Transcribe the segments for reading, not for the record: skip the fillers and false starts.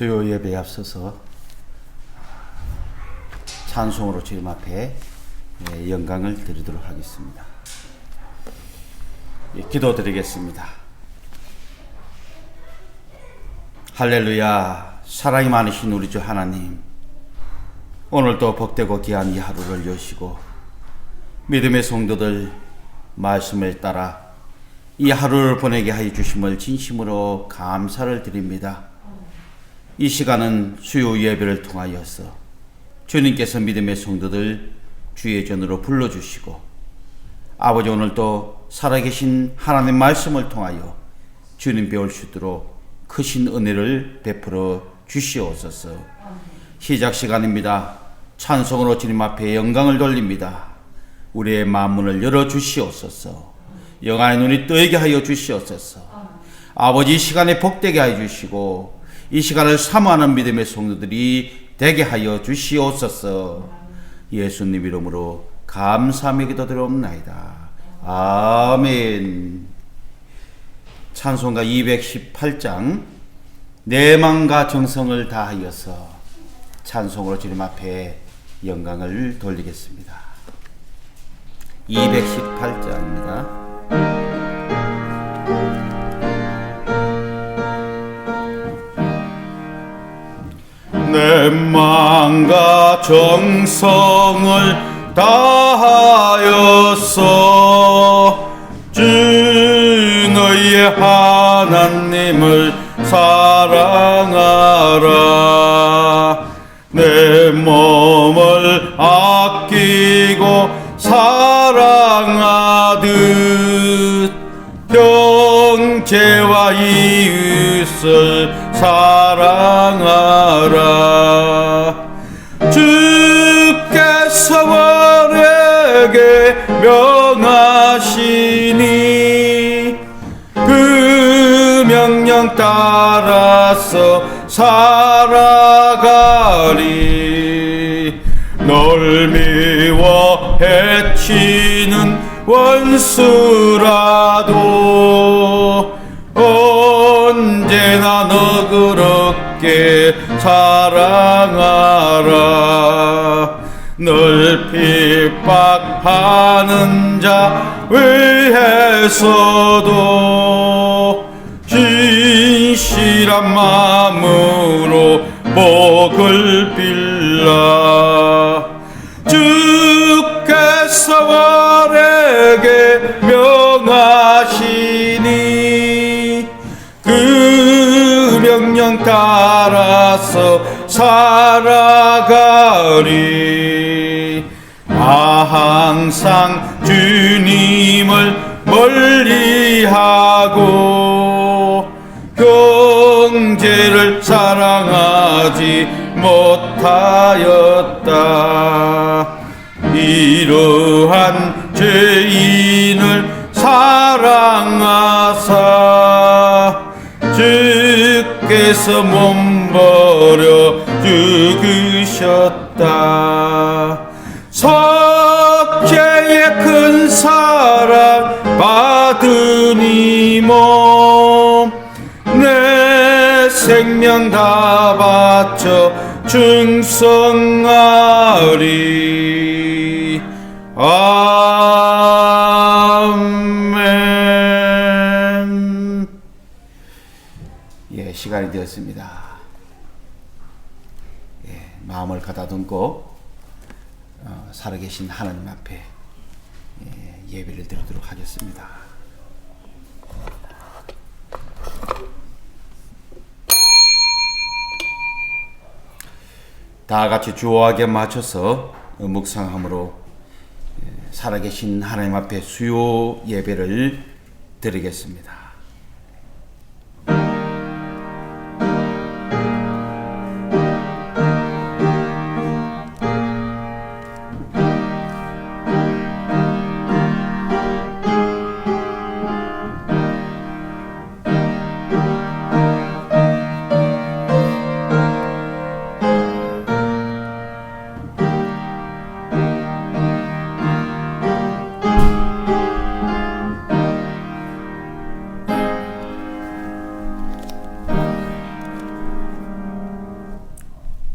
수요 예배에 앞서서 찬송으로 주님 앞에 영광을 드리도록 하겠습니다. 기도드리겠습니다. 할렐루야. 사랑이 많으신 우리 주 하나님, 오늘도 복되고 귀한 이 하루를 여시고 믿음의 성도들 말씀을 따라 이 하루를 보내게 하여 주심을 진심으로 감사를 드립니다. 이 시간은 수요 예배를 통하여서 주님께서 믿음의 성도들 주의 전으로 불러주시고, 아버지 오늘도 살아계신 하나님의 말씀을 통하여 주님 배울 수 있도록 크신 은혜를 베풀어 주시옵소서. 시작 시간입니다. 찬송으로 주님 앞에 영광을 돌립니다. 우리의 마음문을 열어 주시옵소서. 영안의 눈이 뜨게 하여 주시옵소서. 아버지 이 시간에 복되게 하여 주시고 이 시간을 사모하는 믿음의 성도들이 되게 하여 주시옵소서. 예수님 이름으로 감사하며 기도드리옵나이다. 아멘. 찬송가 218장 내 마음과 정성을 다하여서 찬송으로 주님 앞에 영광을 돌리겠습니다. 218장입니다. 내 마음과 정성을 다하여서 주 너희의 하나님을 사랑하라. 내 몸을 아끼고 사랑하듯 형제와 이웃을 사랑하라. 주께서 우리에게 명하시니 그 명령 따라서 살아가리. 널 미워 해치는 원수라도 언제나 너그럽게 사랑하라. 널 핍박하는 자 위해서도 진실한 마음으로 복을 빌라. 주께서 우리에게 명하시니 그 명령 따라서 살아가리. 항상 주님을 멀리하고 형제를 사랑하지 못하였다. 이러한 죄인을 사랑하사 주께서 몸버려 죽으셨다. 석죄의 큰 사랑 받은 이 몸 내 생명 다 바쳐 충성하리. 아멘. 예, 시간이 되었습니다. 예, 마음을 가다듬고 살아계신 하나님 앞에 예배를 드리도록 하겠습니다. 다 같이 주호하게 맞춰서 묵상함으로 살아계신 하나님 앞에 수요 예배를 드리겠습니다.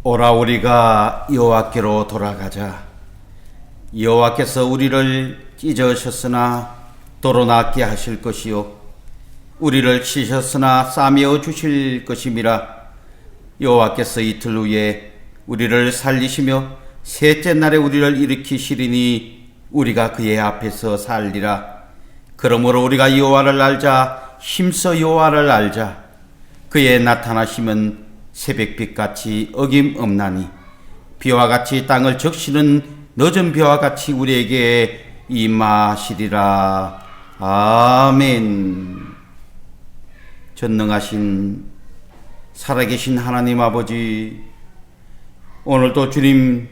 오라 우리가 여호와께로 돌아가자. 여호와께서 우리를 찢으셨으나 도로 낫게 하실 것이요 우리를 치셨으나 싸매어 주실 것임이라. 여호와께서 이틀 후에 우리를 살리시며 셋째 날에 우리를 일으키시리니 우리가 그의 앞에서 살리라. 그러므로 우리가 여호와를 알자. 힘써 여호와를 알자. 그의 나타나심은 새벽빛같이 어김없나니 비와 같이 땅을 적시는 늦은 비와 같이 우리에게 임하시리라. 아멘. 전능하신 살아계신 하나님 아버지, 오늘도 주님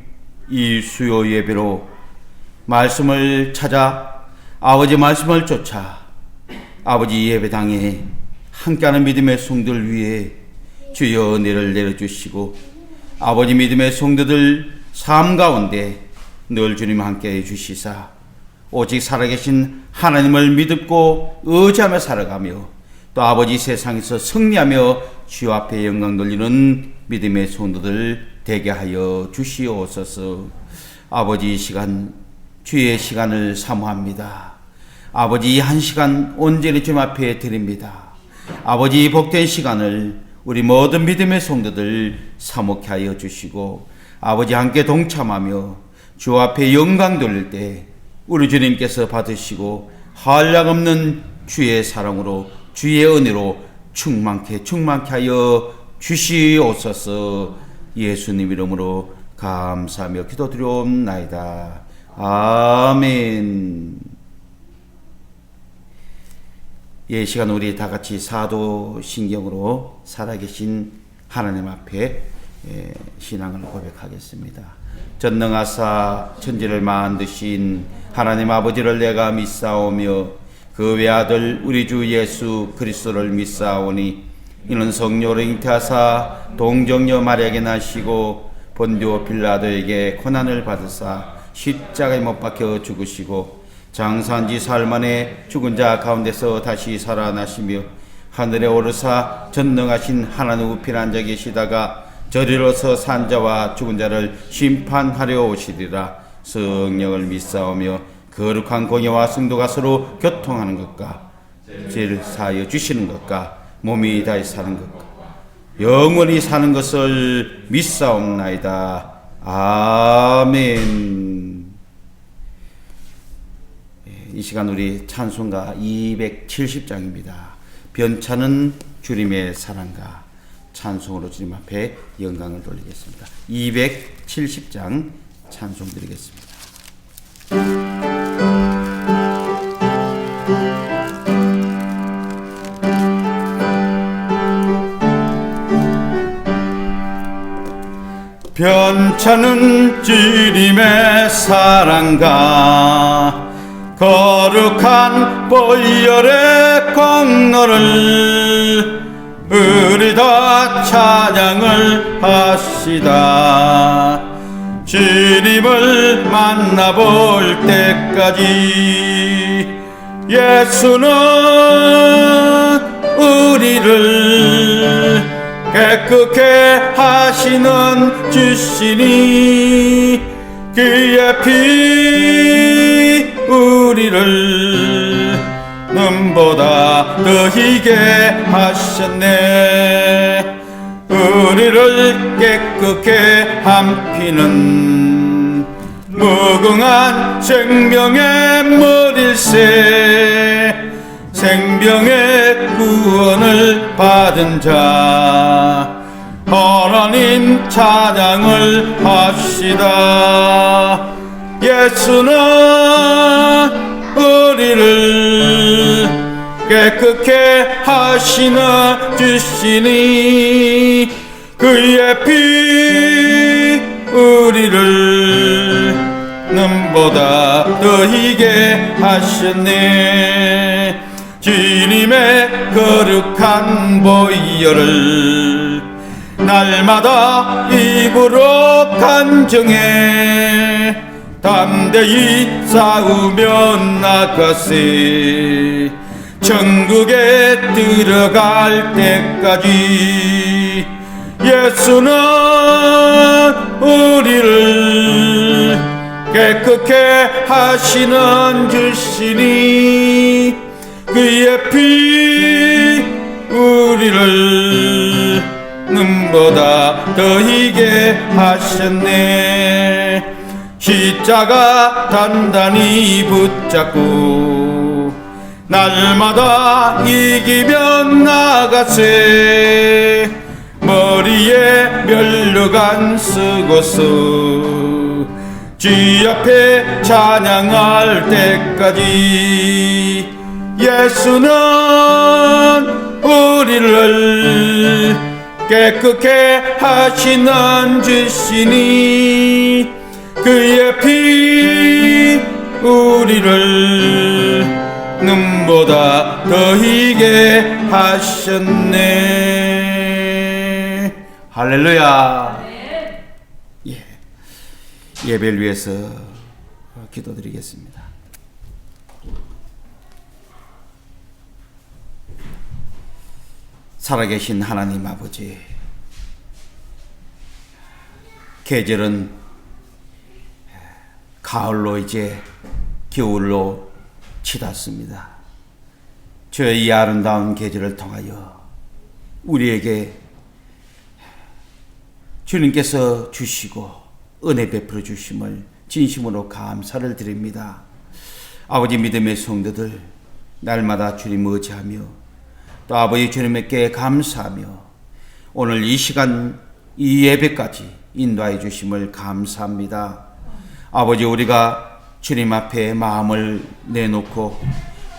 이 수요 예배로 말씀을 찾아 아버지 말씀을 쫓아 아버지 예배당에 함께하는 믿음의 성도들 위해 주여 은혜를 내려주시고 아버지 믿음의 성도들 삶 가운데 늘 주님 함께해 주시사 오직 살아계신 하나님을 믿고 의지하며 살아가며 또 아버지 세상에서 승리하며 주 앞에 영광 돌리는 믿음의 성도들 되게 하여 주시옵소서. 아버지 이 시간 주의 시간을 사모합니다. 아버지 이 한 시간 온전히 주님 앞에 드립니다. 아버지 이 복된 시간을 우리 모든 믿음의 성도들 사모케 하여 주시고 아버지 함께 동참하며 주 앞에 영광 돌릴 때 우리 주님께서 받으시고 한량없는 주의 사랑으로 주의 은혜로 충만케 하여 주시옵소서. 예수님 이름으로 감사하며 기도드리옵나이다. 아멘. 이 시간 우리 다 같이 사도신경으로 살아계신 하나님 앞에 신앙을 고백하겠습니다. 전능하사 천지를 만드신 하나님 아버지를 내가 믿사오며 그 외아들 우리 주 예수 그리스도를 믿사오니 이는 성령으로 잉태하사 동정녀 마리아에게 나시고 본디오 빌라도에게 고난을 받으사 십자가에 못 박혀 죽으시고 장사한 지 사흘 만에 죽은 자 가운데서 다시 살아나시며 하늘에 오르사 전능하신 하나님 우편에 앉아 계시다가 저리로서 산 자와 죽은 자를 심판하려 오시리라. 성령을 믿사오며 거룩한 공예와 성도가 서로 교통하는 것과 죄를 사하여 주시는 것과 몸이 다시 사는 것과 영원히 사는 것을 믿사옵나이다. 아멘. 이 시간 우리 찬송가 270장입니다. 변찮은 주님의 사랑과 찬송으로 주님 앞에 영광을 돌리겠습니다. 270장 찬송 드리겠습니다. 변찮은 주님의 사랑과 거룩한 보혈의 공로를 우리 다 찬양을 하시다. 주님을 만나볼 때까지 예수는 우리를 깨끗게 하시는 주시니 그의 피 우리를 눈보다 더히게 하셨네. 우리를 깨끗게 한 피는 무궁한 생명의 머릴새 생명의 구원을 받은 자 하나님 찬양을 합시다. 예수는 우리를 깨끗게 하시는 주시니 그의 피 우리를 눈보다 더히게 하셨네. 주님의 거룩한 보혈을 날마다 입으로 간증해 담대히 싸우며 나가세. 천국에 들어갈 때까지 예수는 우리를 깨끗게 하시는 주시니 그의 피 우리를 눈보다 더히게 하셨네. 십자가 단단히 붙잡고 날마다 이기며 나가세. 머리에 면류관 쓰고서 주 앞에 찬양할 때까지 예수는 우리를 깨끗게 하시는 주시니 그의 피 우리를 눈보다 더히게 하셨네. 할렐루야. 예배를 위해서 기도드리겠습니다. 살아계신 하나님 아버지, 계절은 가을로 이제 겨울로 치닫습니다. 주의 이 아름다운 계절을 통하여 우리에게 주님께서 주시고 은혜 베풀어 주심을 진심으로 감사를 드립니다. 아버지, 믿음의 성도들 날마다 주님 의지하며 또 아버지 주님께 감사하며 오늘 이 시간 이 예배까지 인도하여 주심을 감사합니다. 아버지, 우리가 주님 앞에 마음을 내놓고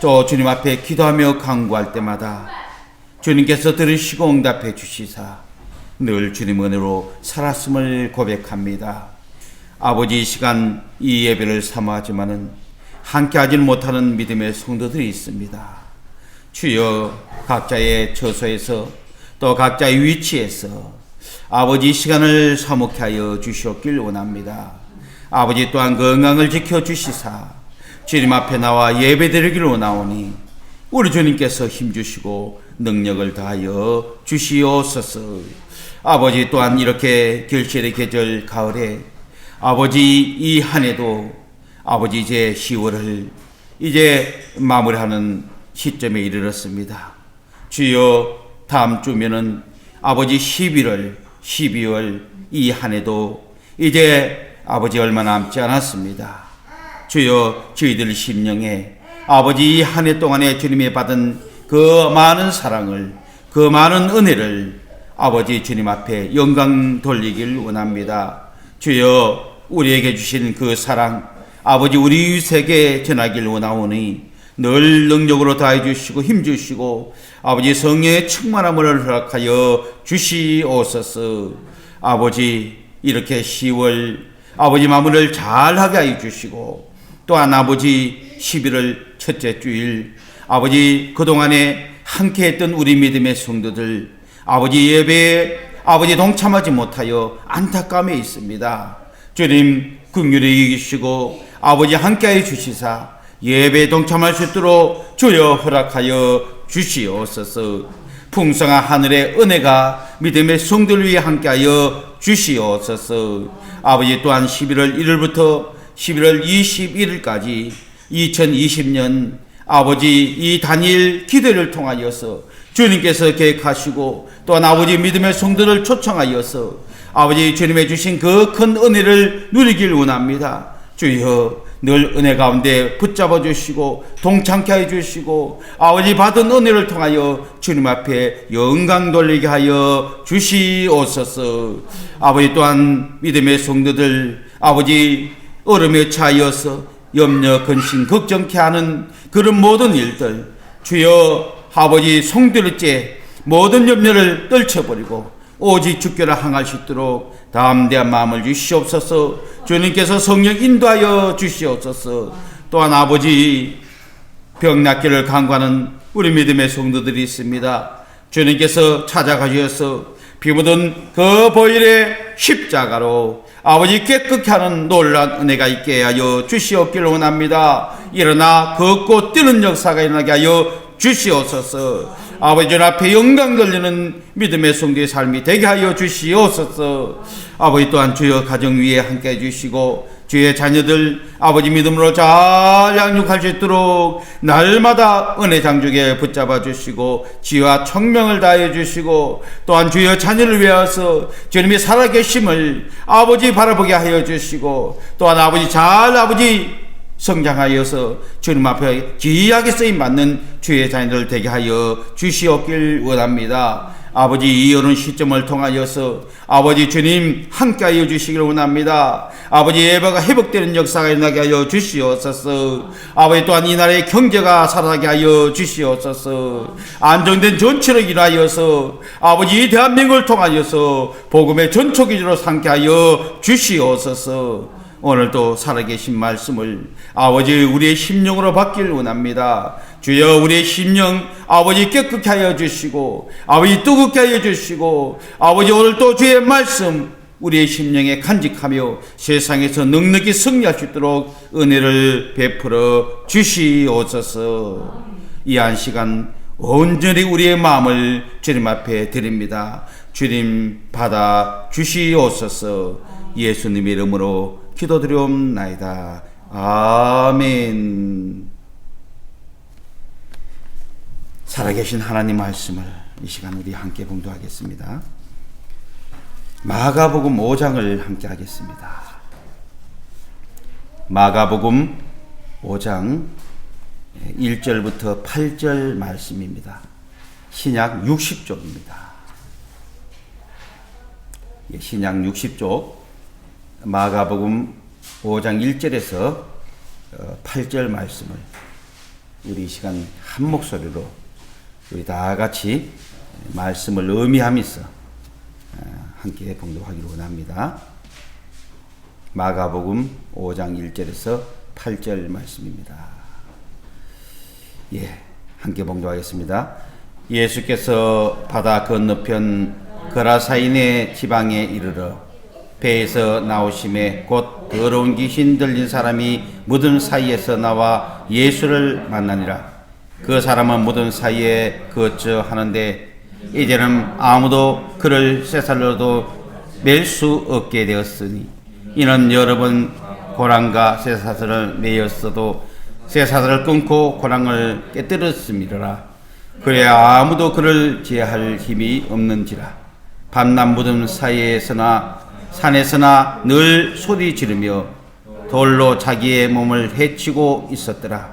또 주님 앞에 기도하며 간구할 때마다 주님께서 들으시고 응답해 주시사 늘 주님 은혜로 살았음을 고백합니다. 아버지, 이 시간 이 예배를 사모하지만은 함께하지는 못하는 믿음의 성도들이 있습니다. 주여, 각자의 처소에서 또 각자의 위치에서 아버지 이 시간을 사목해 하여 주시옵길 원합니다. 아버지 또한 건강을 지켜주시사 주님 앞에 나와 예배드리기를 원하오니 우리 주님께서 힘주시고 능력을 다하여 주시옵소서. 아버지 또한 이렇게 결실의 계절 가을에 아버지 이 한 해도 아버지 이제 10월을 이제 마무리하는 시점에 이르렀습니다. 주여, 다음 주면은 아버지 11월 12월 이 한 해도 이제 아버지 얼마 남지 않았습니다. 주여, 저희들 심령에 아버지 이 한 해 동안에 주님이 받은 그 많은 사랑을, 그 많은 은혜를 아버지 주님 앞에 영광 돌리길 원합니다. 주여, 우리에게 주신 그 사랑 아버지 우리 세계에 전하길 원하오니 늘 능력으로 다해 주시고 힘 주시고 아버지 성령의 충만함을 허락하여 주시옵소서. 아버지, 이렇게 10월 아버지 마무리를 잘하게 하여 주시고 또한 아버지 11월 첫째 주일 아버지 그동안에 함께했던 우리 믿음의 성도들 아버지 예배에 아버지 동참하지 못하여 안타까움에 있습니다. 주님 긍휼히 여기시고 아버지 함께하여 주시사 예배에 동참할 수 있도록 주여 허락하여 주시옵소서. 풍성한 하늘의 은혜가 믿음의 성도를 위해 함께하여 주시옵소서. 아버지 또한 11월 1일부터 11월 21일까지 2020년 아버지 이 단일 기도를 통하여서 주님께서 계획하시고 또한 아버지 믿음의 성도를 초청하여서 아버지 주님의 주신 그 큰 은혜를 누리길 원합니다. 주여, 늘 은혜 가운데 붙잡아 주시고 동참케 해 주시고 아버지 받은 은혜를 통하여 주님 앞에 영광 돌리게 하여 주시옵소서. 아버지 또한 믿음의 성도들 아버지 얼음에 차여서 염려 근심 걱정케 하는 그런 모든 일들 주여 아버지 성들을째 모든 염려를 떨쳐버리고 오직 주께로 향할 수 있도록 담대한 마음을 주시옵소서. 주님께서 성령 인도하여 주시옵소서. 또한 아버지 병낫기를 간구하는 우리 믿음의 성도들이 있습니다. 주님께서 찾아가셔서 피 묻은 그 보혈의 십자가로 아버지 깨끗게 하는 놀라운 은혜가 있게 하여 주시옵기를 원합니다. 일어나 걷고 뛰는 역사가 일어나게 하여 주시옵소서. 아버지 주님 앞에 영광 돌리는 믿음의 성도의 삶이 되게 하여 주시옵소서. 아버지 또한 주여 가정 위에 함께 해주시고 주의 자녀들 아버지 믿음으로 잘 양육할 수 있도록 날마다 은혜 장족에 붙잡아 주시고 지혜와 청명을 다해 주시고 또한 주여 자녀를 위하여서 주님이 살아계심을 아버지 바라보게 하여 주시고 또한 아버지 잘 아버지 성장하여서 주님 앞에 귀하게 쓰임받는 주의 자녀들 되게 하여 주시옵길 원합니다. 아버지 이 어려운 시점을 통하여서 아버지 주님 함께하여 주시길 원합니다. 아버지 예배가 회복되는 역사가 일어나게 하여 주시옵소서. 아버지 또한 이 나라의 경제가 살아나게 하여 주시옵소서. 안정된 전체를 일하여서 아버지 이 대한민국을 통하여서 복음의 전초기지로 삼게 하여 주시옵소서. 오늘도 살아계신 말씀을 아버지 우리의 심령으로 받기를 원합니다. 주여 우리의 심령 아버지 깨끗게 하여 주시고 아버지 뜨겁게 하여 주시고 아버지 오늘도 주의 말씀 우리의 심령에 간직하며 세상에서 넉넉히 승리할 수 있도록 은혜를 베풀어 주시옵소서. 이 한 시간 온전히 우리의 마음을 주님 앞에 드립니다. 주님 받아 주시옵소서. 예수님의 이름으로 기도드리옵나이다. 아멘. 살아계신 하나님 말씀을 이 시간 우리 함께 봉독하겠습니다. 마가복음 5장을 함께 하겠습니다. 마가복음 5장 1절부터 8절 말씀입니다. 신약 60쪽입니다. 신약 60쪽 마가복음 5장 1절에서 8절 말씀을 우리 이 시간 한 목소리로 우리 다 같이 말씀을 의미하면서 함께 봉독하기를 원합니다. 마가복음 5장 1절에서 8절 말씀입니다. 함께 봉독하겠습니다. 예수께서 바다 건너편 거라사인의 지방에 이르러 배에서 나오심에 곧 더러운 귀신 들린 사람이 무덤 사이에서 나와 예수를 만나니라. 그 사람은 무덤 사이에 거처하는데 이제는 아무도 그를 쇠살로도 맬 수 없게 되었으니 이는 여러 번 고랑과 쇠사슬을 매였어도 쇠사슬을 끊고 고랑을 깨뜨렸음이라. 그래야 아무도 그를 제할 힘이 없는지라. 밤낮 무덤 사이에서나 산에서나 늘 소리 지르며 돌로 자기의 몸을 해치고 있었더라.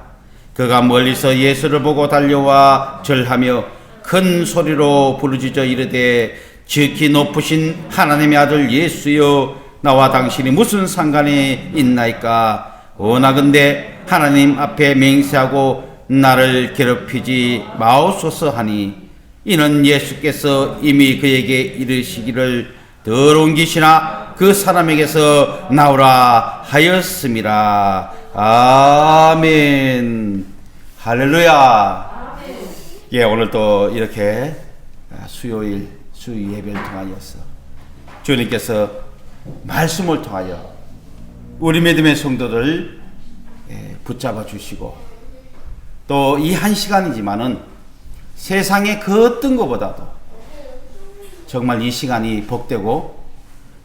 그가 멀리서 예수를 보고 달려와 절하며 큰 소리로 부르짖어 이르되 지극히 높으신 하나님의 아들 예수여 나와 당신이 무슨 상관이 있나이까. 원하건대 하나님 앞에 맹세하고 나를 괴롭히지 마옵소서 하니 이는 예수께서 이미 그에게 이르시기를 더러운 귀신아 그 사람에게서 나오라 하였음이라. 아멘. 할렐루야. 오늘 또 이렇게 수요일 수요 예배를 통하여서 주님께서 말씀을 통하여 우리 믿음의 성도들 붙잡아 주시고 또 이 한 시간이지만은 세상의 그 어떤 것보다도 정말 이 시간이 복되고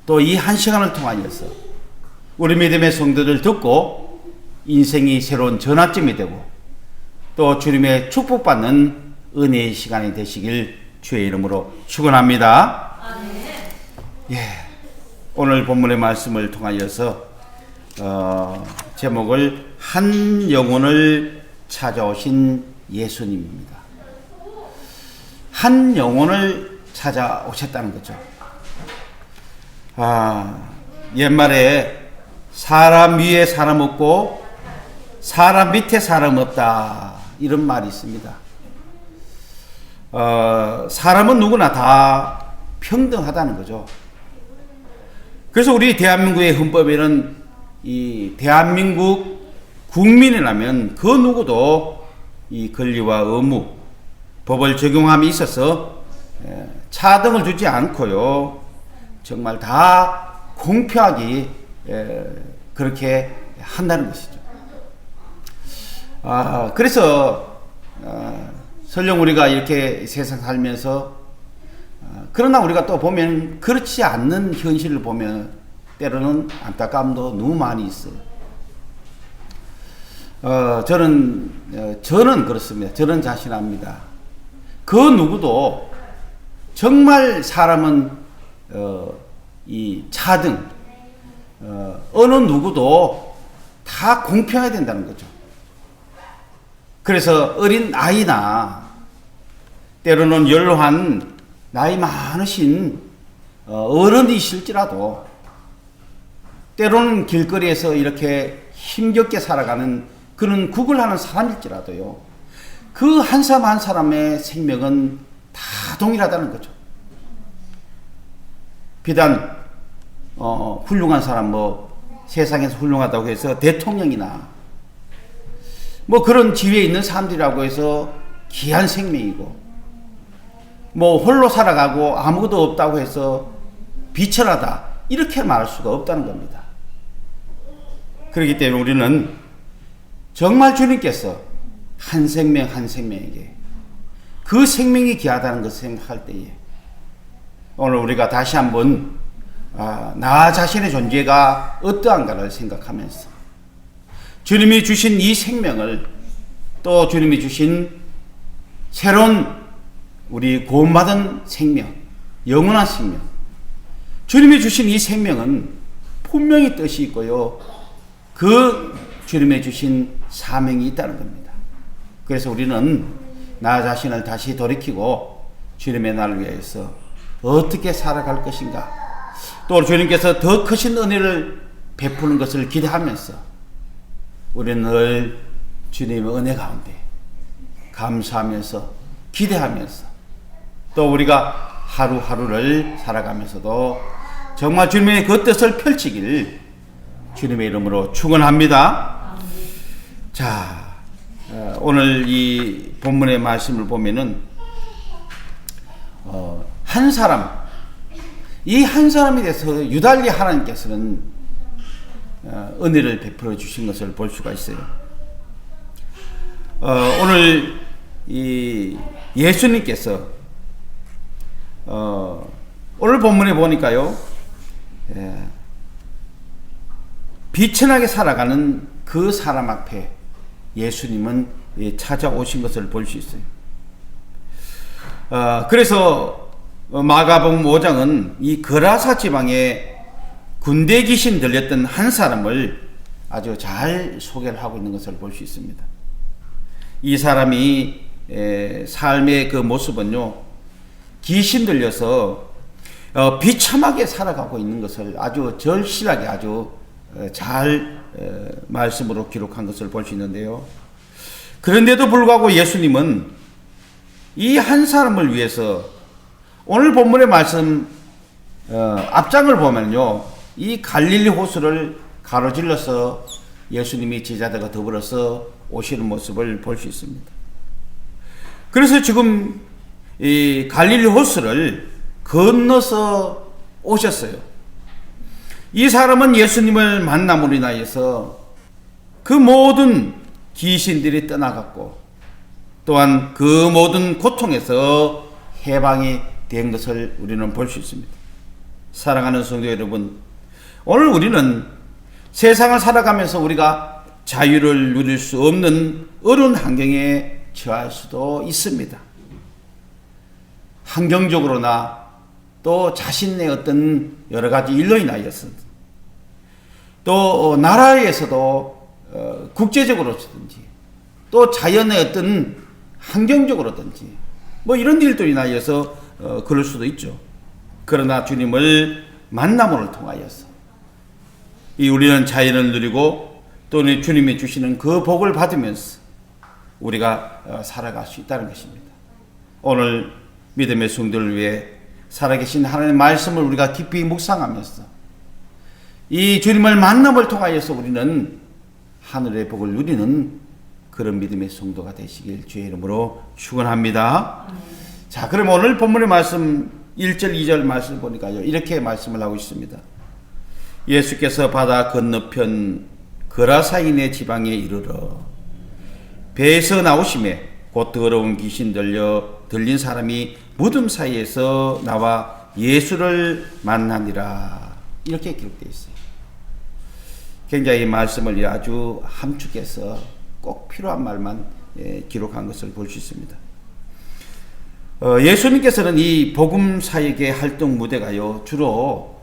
또 이 한 시간을 통하여서 우리 믿음의 성도들 듣고 인생이 새로운 전환점이 되고 또 주님의 축복받는 은혜의 시간이 되시길 주의 이름으로 축원합니다. 오늘 본문의 말씀을 통하여서 제목을 한 영혼을 찾아오신 예수님입니다. 한 영혼을 찾아오셨다는 거죠. 옛말에 사람 위에 사람 없고 사람 밑에 사람 없다 이런 말이 있습니다. 사람은 누구나 다 평등하다는 거죠. 그래서 우리 대한민국의 헌법에는 이 대한민국 국민이라면 그 누구도 이 권리와 의무, 법을 적용함에 있어서 차등을 주지 않고요. 정말 다 공평하게 그렇게 한다는 것이죠. 그래서 설령 우리가 이렇게 세상 살면서 그러나 우리가 또 보면 그렇지 않는 현실을 보면 때로는 안타까움도 너무 많이 있어요. 저는 그렇습니다. 저는 자신합니다. 그 누구도 정말 사람은 이 차등 어느 누구도 다 공평해야 된다는 거죠. 그래서 어린 아이나 때로는 연로한 나이 많으신 어른이실지라도 때로는 길거리에서 이렇게 힘겹게 살아가는 그런 구걸하는 사람일지라도요, 그 한 사람 한 사람의 생명은 다 동일하다는 거죠. 비단 훌륭한 사람, 세상에서 훌륭하다고 해서 대통령이나 그런 지위에 있는 사람들이라고 해서 귀한 생명이고, 홀로 살아가고 아무것도 없다고 해서 비천하다 이렇게 말할 수가 없다는 겁니다. 그렇기 때문에 우리는 정말 주님께서 한 생명 한 생명에게 그 생명이 귀하다는 것을 생각할 때에 오늘 우리가 다시 한번 나 자신의 존재가 어떠한가를 생각하면서 주님이 주신 이 생명을, 또 주님이 주신 새로운 우리 구원받은 생명, 영원한 생명, 주님이 주신 이 생명은 분명히 뜻이 있고요, 그 주님이 주신 사명이 있다는 겁니다. 그래서 우리는 나 자신을 다시 돌이키고 주님의 날을 위해서 어떻게 살아갈 것인가, 또 주님께서 더 크신 은혜를 베푸는 것을 기대하면서 우리는 늘 주님의 은혜 가운데 감사하면서 기대하면서 또 우리가 하루하루를 살아가면서도 정말 주님의 그 뜻을 펼치길 주님의 이름으로 축원합니다. 자, 오늘 이 본문의 말씀을 보면은 한 사람, 이 한 사람에 대해서 유달리 하나님께서는 은혜를 베풀어 주신 것을 볼 수가 있어요. 오늘 이 예수님께서 오늘 본문에 보니까요, 비천하게 살아가는 그 사람 앞에 예수님은 찾아오신 것을 볼 수 있어요. 그래서 마가복음 5장은 이 거라사 지방에 군대 귀신 들렸던 한 사람을 아주 잘 소개를 하고 있는 것을 볼 수 있습니다. 이 사람이 삶의 그 모습은요, 귀신 들려서 비참하게 살아가고 있는 것을 아주 절실하게 아주 잘 말씀으로 기록한 것을 볼 수 있는데요. 그런데도 불구하고 예수님은 이 한 사람을 위해서 오늘 본문의 말씀 앞장을 보면요, 이 갈릴리 호수를 가로질러서 예수님이 제자들과 더불어서 오시는 모습을 볼 수 있습니다. 그래서 지금 이 갈릴리 호수를 건너서 오셨어요. 이 사람은 예수님을 만남으로 인하여서 그 모든 귀신들이 떠나갔고 또한 그 모든 고통에서 해방이 된 것을 우리는 볼 수 있습니다. 사랑하는 성도 여러분, 오늘 우리는 세상을 살아가면서 우리가 자유를 누릴 수 없는 어려운 환경에 처할 수도 있습니다. 환경적으로나 또 자신의 어떤 여러 가지 일로 인하여서 또 나라에서도 국제적으로든지 또 자연의 어떤 환경적으로든지 이런 일들로 인하여서 그럴 수도 있죠. 그러나 주님을 만남을 통하여서 우리는 자연을 누리고 또는 주님이 주시는 그 복을 받으면서 우리가 살아갈 수 있다는 것입니다. 오늘 믿음의 성도를 위해 살아계신 하나님의 말씀을 우리가 깊이 묵상하면서 이 주님을 만남을 통하여서 우리는 하늘의 복을 누리는 그런 믿음의 성도가 되시길 주의 이름으로 축원합니다. 자, 그럼 오늘 본문의 말씀 1절 2절 말씀을 보니까요, 이렇게 말씀을 하고 있습니다. 예수께서 바다 건너편 거라사인의 지방에 이르러 배에서 나오심에 곧 더러운 귀신 들린 사람이 무덤 사이에서 나와 예수를 만나니라. 이렇게 기록되어 있어요. 굉장히 말씀을 아주 함축해서 꼭 필요한 말만 기록한 것을 볼 수 있습니다. 예수님께서는 이 복음 사역의 활동 무대가요, 주로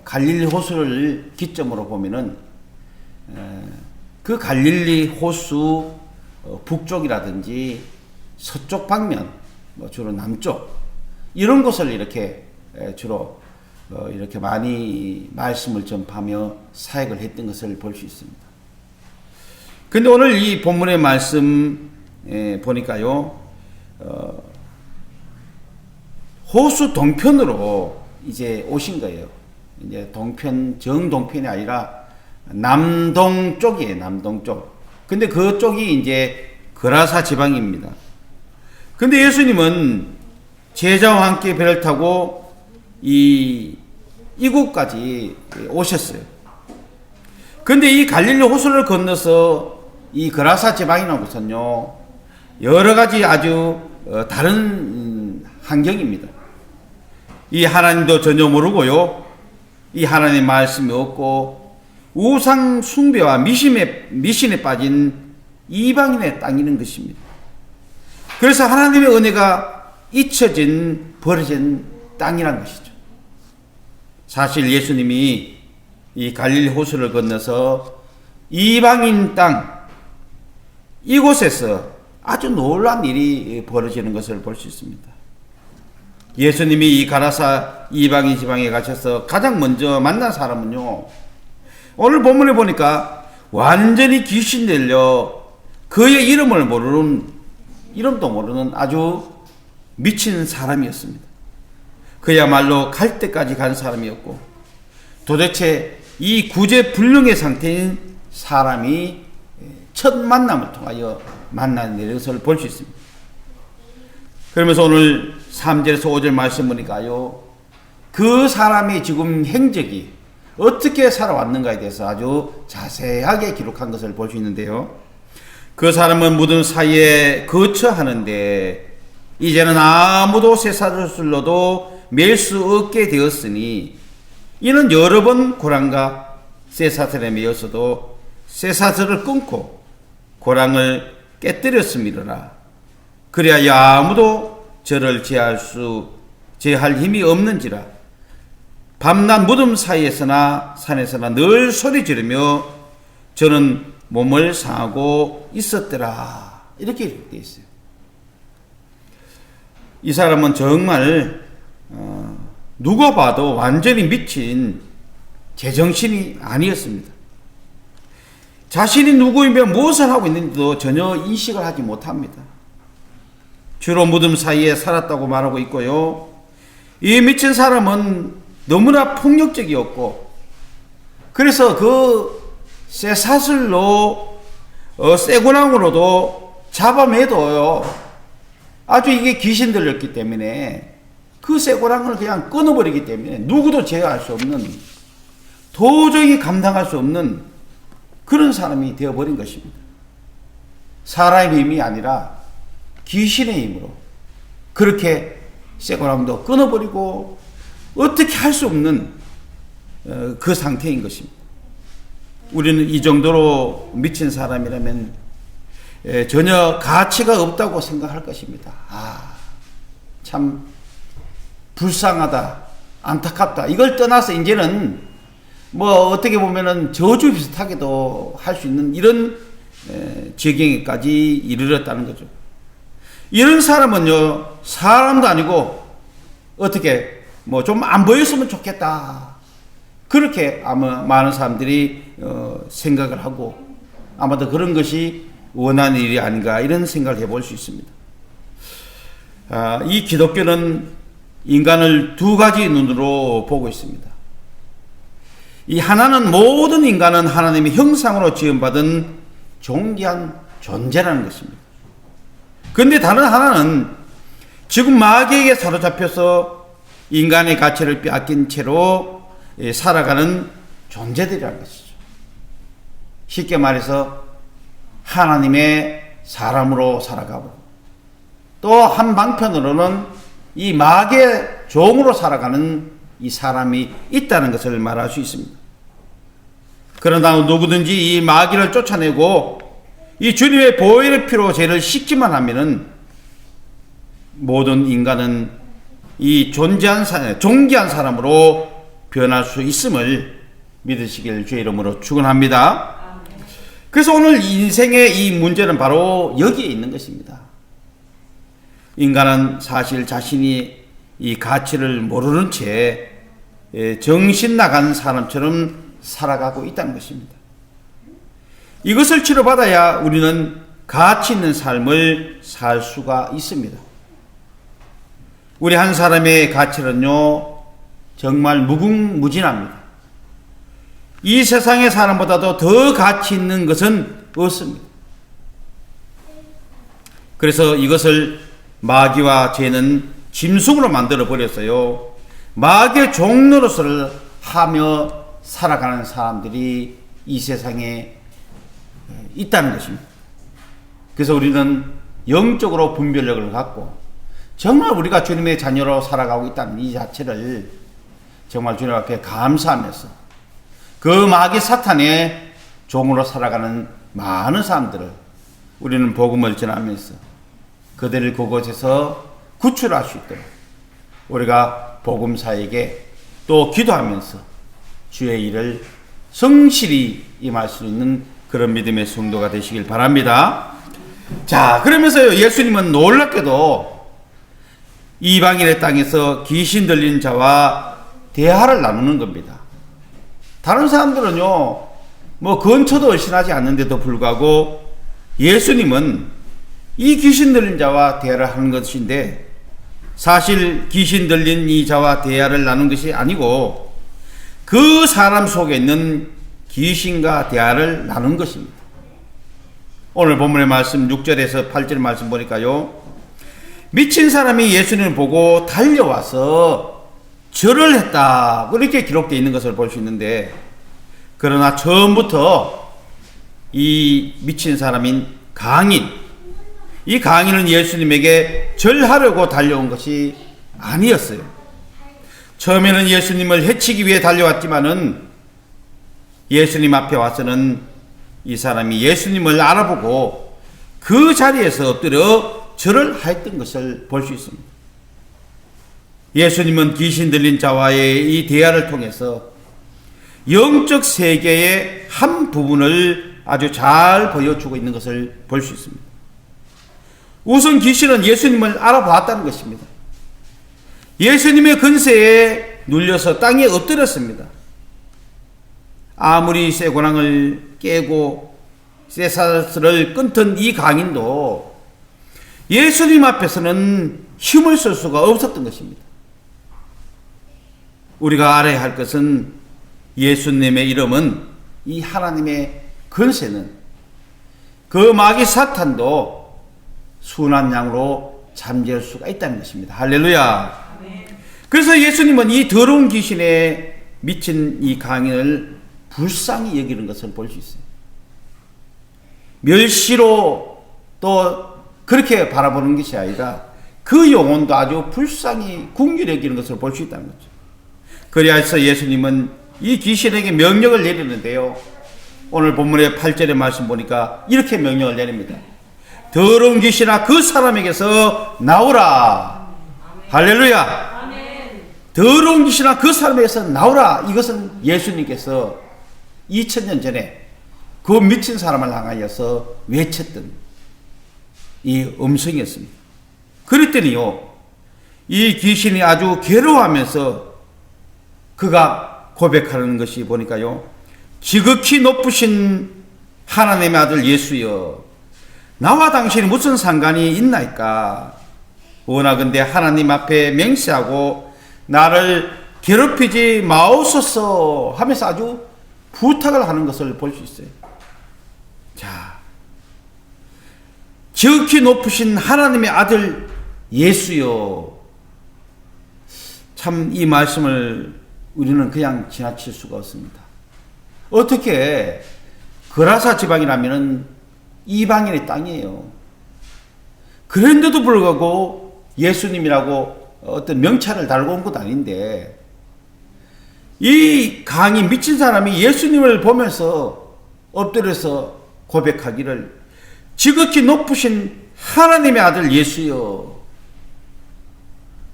갈릴리 호수를 기점으로 보면은 그 갈릴리 호수 북쪽이라든지 서쪽 방면, 주로 남쪽 이런 곳을 이렇게 주로 이렇게 많이 말씀을 전파하며 사역을 했던 것을 볼 수 있습니다. 근데 오늘 이 본문의 말씀 보니까요, 호수 동편으로 이제 오신 거예요. 이제 동편, 정동편이 아니라 남동쪽이에요, 남동쪽. 근데 그쪽이 이제 그라사 지방입니다. 근데 예수님은 제자와 함께 배를 타고 이곳까지 오셨어요. 근데 이 갈릴리 호수를 건너서 이 그라사 지방이라는 곳은요, 여러 가지 아주 다른 환경입니다. 이 하나님도 전혀 모르고요, 이 하나님의 말씀이 없고 우상 숭배와 미신에 빠진 이방인의 땅이는 것입니다. 그래서 하나님의 은혜가 잊혀진 버려진 땅이란 것이죠. 사실 예수님이 이 갈릴리 호수를 건너서 이방인 땅 이곳에서 아주 놀라운 일이 벌어지는 것을 볼 수 있습니다. 예수님이 이 가라사 이방인 지방에 가셔서 가장 먼저 만난 사람은요, 오늘 본문에 보니까 완전히 귀신 들려 그의 이름도 모르는 아주 미친 사람이었습니다. 그야말로 갈 때까지 간 사람이었고, 도대체 이 구제불능의 상태인 사람이 첫 만남을 통하여 만나는 것을 볼 수 있습니다. 그러면서 오늘 3절에서 5절 말씀 보니까요, 그 사람의 지금 행적이 어떻게 살아왔는가에 대해서 아주 자세하게 기록한 것을 볼 수 있는데요. 그 사람은 무덤 사이에 거처하는데 이제는 아무도 쇠사슬로도 맬 수 없게 되었으니 이는 여러 번 고랑과 쇠사슬에 매였어도 쇠사슬을 끊고 고랑을 깨뜨렸음이로라. 그래야 아무도 저를 제할 힘이 없는지라. 밤낮 무덤 사이에서나 산에서나 늘 소리 지르며 저는 몸을 상하고 있었더라. 이렇게 되어 있어요. 이 사람은 정말 누가 봐도 완전히 미친 제정신이 아니었습니다. 자신이 누구이며 무엇을 하고 있는지도 전혀 인식을 하지 못합니다. 주로 무덤 사이에 살았다고 말하고 있고요, 이 미친 사람은 너무나 폭력적이었고, 그래서 그 쇠사슬로 쇠고랑으로도 잡아매도요, 아주 이게 귀신 들렸기 때문에 그 쇠고랑을 그냥 끊어버리기 때문에 누구도 제어할 수 없는, 도저히 감당할 수 없는 그런 사람이 되어버린 것입니다. 사람의 힘이 아니라 귀신의 힘으로 그렇게 쇠고랑도 끊어버리고 어떻게 할 수 없는 그 상태인 것입니다. 우리는 이 정도로 미친 사람이라면 전혀 가치가 없다고 생각할 것입니다. 참 불쌍하다, 안타깝다, 이걸 떠나서 이제는 뭐 어떻게 보면은 저주 비슷하게도 할 수 있는 이런 지경에까지 이르렀다는 거죠. 이런 사람은요, 사람도 아니고 어떻게 뭐 좀 안 보였으면 좋겠다, 그렇게 아마 많은 사람들이 생각을 하고 아마도 그런 것이 원하는 일이 아닌가, 이런 생각을 해볼 수 있습니다. 이 기독교는 인간을 두 가지 눈으로 보고 있습니다. 이 하나는 모든 인간은 하나님의 형상으로 지음받은 존귀한 존재라는 것입니다. 그런데 다른 하나는 지금 마귀에게 사로잡혀서 인간의 가치를 빼앗긴 채로 살아가는 존재들이라는 것이죠. 쉽게 말해서 하나님의 사람으로 살아가고 또 한 방편으로는 이 마귀의 종으로 살아가는 이 사람이 있다는 것을 말할 수 있습니다. 그러나 누구든지 이 마귀를 쫓아내고 이 주님의 보혈의 피로 죄를 씻기만 하면은 모든 인간은 이 존귀한 사람으로 변할 수 있음을 믿으시길 주의 이름으로 축원합니다. 그래서 오늘 인생의 이 문제는 바로 여기에 있는 것입니다. 인간은 사실 자신이 이 가치를 모르는 채 정신 나간 사람처럼 살아가고 있다는 것입니다. 이것을 치료받아야 우리는 가치 있는 삶을 살 수가 있습니다. 우리 한 사람의 가치는요, 정말 무궁무진합니다. 이 세상의 사람보다도 더 가치 있는 것은 없습니다. 그래서 이것을 마귀와 죄는 짐승으로 만들어 버렸어요. 마귀의 종노릇을 하며 살아가는 사람들이 이 세상에 있다는 것입니다. 그래서 우리는 영적으로 분별력을 갖고 정말 우리가 주님의 자녀로 살아가고 있다는 이 자체를 정말 주님 앞에 감사하면서 그 마귀 사탄의 종으로 살아가는 많은 사람들을 우리는 복음을 전하면서 그들을 그곳에서 구출할 수 있도록 우리가 복음사에게 또 기도하면서 주의 일을 성실히 임할 수 있는 그런 믿음의 성도가 되시길 바랍니다. 자, 그러면서요, 예수님은 놀랍게도 이방인의 땅에서 귀신 들린 자와 대화를 나누는 겁니다. 다른 사람들은요, 뭐 근처도 얼씬하지 않는데도 불구하고 예수님은 이 귀신 들린 자와 대화를 하는 것인데, 사실 귀신 들린 이 자와 대화를 나눈 것이 아니고 그 사람 속에 있는 귀신과 대화를 나눈 것입니다. 오늘 본문의 말씀 6절에서 8절 말씀 보니까요, 미친 사람이 예수님을 보고 달려와서 절을 했다, 그렇게 기록되어 있는 것을 볼 수 있는데, 그러나 처음부터 이 미친 사람인 강인, 이 강인은 예수님에게 절하려고 달려온 것이 아니었어요. 처음에는 예수님을 해치기 위해 달려왔지만은 예수님 앞에 와서는 이 사람이 예수님을 알아보고 그 자리에서 엎드려 절을 하였던 것을 볼 수 있습니다. 예수님은 귀신 들린 자와의 이 대화를 통해서 영적 세계의 한 부분을 아주 잘 보여주고 있는 것을 볼 수 있습니다. 우선 귀신은 예수님을 알아보았다는 것입니다. 예수님의 근세에 눌려서 땅에 엎드렸습니다. 아무리 쇠고랑을 깨고 쇠사슬을 끊던 이 강인도 예수님 앞에서는 힘을 쓸 수가 없었던 것입니다. 우리가 알아야 할 것은 예수님의 이름은, 이 하나님의 근세는 그 마귀 사탄도 순한 양으로 잠재울 수가 있다는 것입니다. 할렐루야. 그래서 예수님은 이 더러운 귀신에 미친 이 강인을 불쌍히 여기는 것을 볼 수 있어요. 멸시로 또 그렇게 바라보는 것이 아니라 그 영혼도 아주 불쌍히 긍휼히 여기는 것을 볼 수 있다는 거죠. 그래서 예수님은 이 귀신에게 명령을 내리는데요, 오늘 본문의 8절의 말씀 보니까 이렇게 명령을 내립니다. 더러운 귀신아, 그 사람에게서 나오라. 할렐루야. 더러운 귀신아, 그 사람에게서 나오라. 이것은 예수님께서 2000년 전에 그 미친 사람을 향하여서 외쳤던 이 음성이었습니다. 그랬더니요, 이 귀신이 아주 괴로워하면서 그가 고백하는 것이 보니까요, 지극히 높으신 하나님의 아들 예수여, 나와 당신이 무슨 상관이 있나이까? 원하건대 하나님 앞에 맹세하고 나를 괴롭히지 마옵소서 하면서 아주 부탁을 하는 것을 볼 수 있어요. 자, 지극히 높으신 하나님의 아들 예수여. 참 이 말씀을 우리는 그냥 지나칠 수가 없습니다. 어떻게, 거라사 지방이라면은 이방인의 땅이에요. 그런데도 불구하고 예수님이라고 어떤 명찰을 달고 온 것도 아닌데, 이 강이 미친 사람이 예수님을 보면서 엎드려서 고백하기를, 지극히 높으신 하나님의 아들 예수여,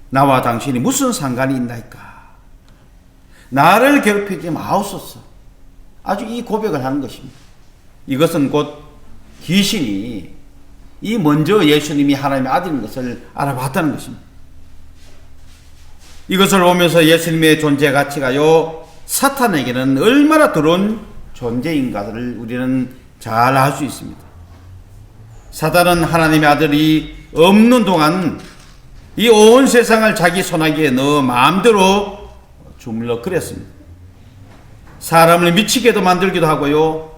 나와 당신이 무슨 상관이 있나이까? 나를 괴롭히지 마옵소서. 아주 이 고백을 하는 것입니다. 이것은 곧 귀신이 이 먼저 예수님이 하나님의 아들인 것을 알아봤다는 것입니다. 이것을 보면서 예수님의 존재 가치가요, 사탄에게는 얼마나 더러운 존재인가를 우리는 잘 알 수 있습니다. 사탄은 하나님의 아들이 없는 동안 이 온 세상을 자기 손아귀에 넣어 마음대로 주물러 그랬습니다. 사람을 미치게도 만들기도 하고요,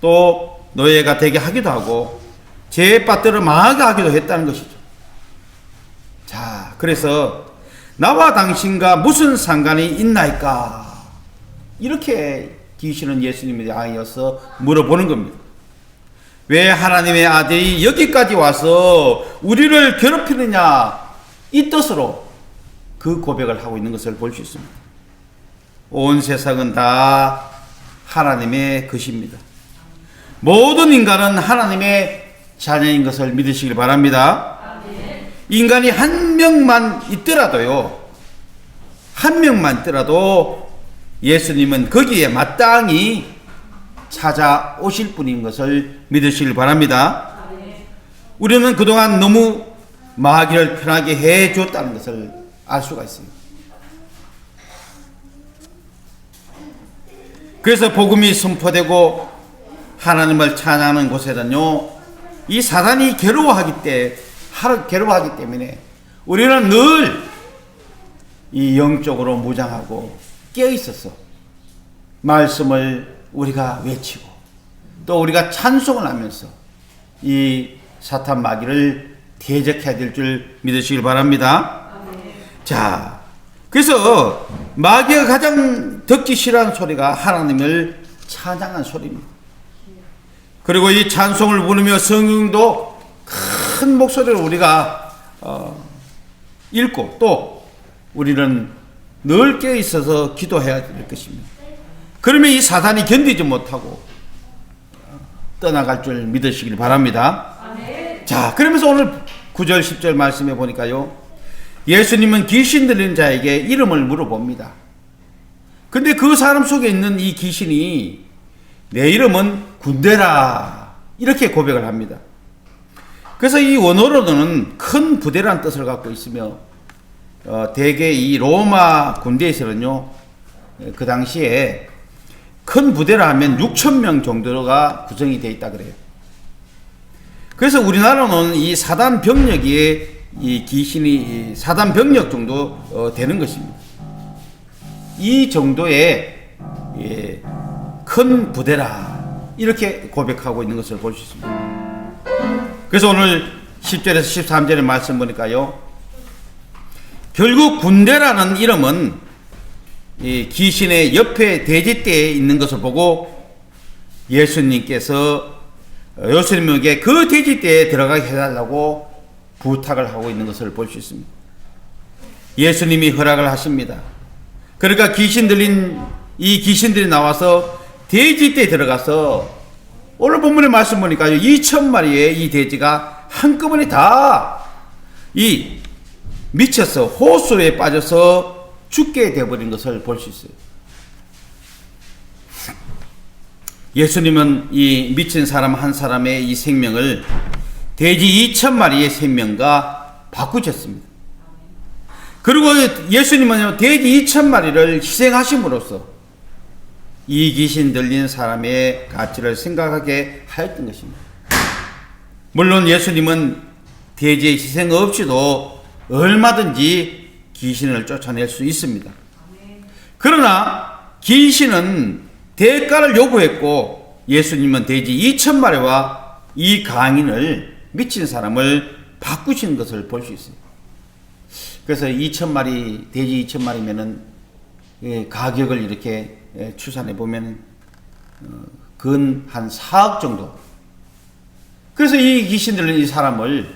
또 노예가 되게 하기도 하고 죄에 빠뜨려 망하게 하기도 했다는 것이죠. 자, 그래서 나와 당신과 무슨 상관이 있나이까? 이렇게 귀신은 예수님에 대하여서 물어보는 겁니다. 왜 하나님의 아들이 여기까지 와서 우리를 괴롭히느냐, 이 뜻으로 그 고백을 하고 있는 것을 볼 수 있습니다. 온 세상은 다 하나님의 것입니다. 모든 인간은 하나님의 자녀인 것을 믿으시길 바랍니다. 인간이 한 명만 있더라도요, 한 명만 있더라도 예수님은 거기에 마땅히 찾아오실 분인 것을 믿으시길 바랍니다. 우리는 그동안 너무 마귀를 편하게 해줬다는 것을 알 수가 있습니다. 그래서 복음이 선포되고 하나님을 찬양하는 곳에는요, 이 사단이 괴로워하기 때문에 우리는 늘 이 영적으로 무장하고 깨어 있어서 말씀을 우리가 외치고 또 우리가 찬송을 하면서 이 사탄 마귀를 대적해야 될 줄 믿으시길 바랍니다. 자, 그래서 마귀가 가장 듣기 싫어하는 소리가 하나님을 찬양하는 소리입니다. 그리고 이 찬송을 부르며 성경도 큰 목소리로 우리가 읽고 또 우리는 늘 깨어 있어서 기도해야 될 것입니다. 그러면 이 사단이 견디지 못하고 떠나갈 줄 믿으시길 바랍니다. 자, 그러면서 오늘 9절 10절 말씀해 보니까요, 예수님은 귀신 들린 자에게 이름을 물어봅니다. 근데 그 사람 속에 있는 이 귀신이 내 이름은 군대라, 이렇게 고백을 합니다. 그래서 이 원어로는 큰 부대라는 뜻을 갖고 있으며, 대개 이 로마 군대에서는요, 그 당시에 큰 부대라 하면 6,000명 정도가 구성이 되어 있다 그래요. 그래서 우리나라는 이 사단 병력이, 이 귀신이 사단 병력 정도 되는 것입니다. 이 정도의 큰 부대라, 이렇게 고백하고 있는 것을 볼 수 있습니다. 그래서 오늘 10절에서 13절의 말씀 보니까요, 결국 군대라는 이름은 이 귀신의 옆에 돼지떼에 있는 것을 보고 예수님께서 예수님에게 그 돼지떼에 들어가게 해달라고 부탁을 하고 있는 것을 볼 수 있습니다. 예수님이 허락을 하십니다. 그러니까 이 귀신들이 나와서 돼지떼에 들어가서 오늘 본문의 말씀 보니까 2,000마리의 이 돼지가 한꺼번에 다 이 미쳐서 호수에 빠져서 죽게 되어버린 것을 볼 수 있어요. 예수님은 이 미친 사람 한 사람의 이 생명을 돼지 2,000마리의 생명과 바꾸셨습니다. 그리고 예수님은 돼지 2,000마리를 희생하심으로써 이 귀신 들린 사람의 가치를 생각하게 하였던 것입니다. 물론 예수님은 돼지의 희생 없이도 얼마든지 귀신을 쫓아낼 수 있습니다. 그러나 귀신은 대가를 요구했고 예수님은 돼지 2,000마리와 이 강인을, 미친 사람을 바꾸신 것을 볼 수 있습니다. 그래서 2,000마리, 돼지 2,000마리면은 가격을 이렇게 추산해 보면 근 한 4억 정도. 그래서 이 귀신 들린 이 사람을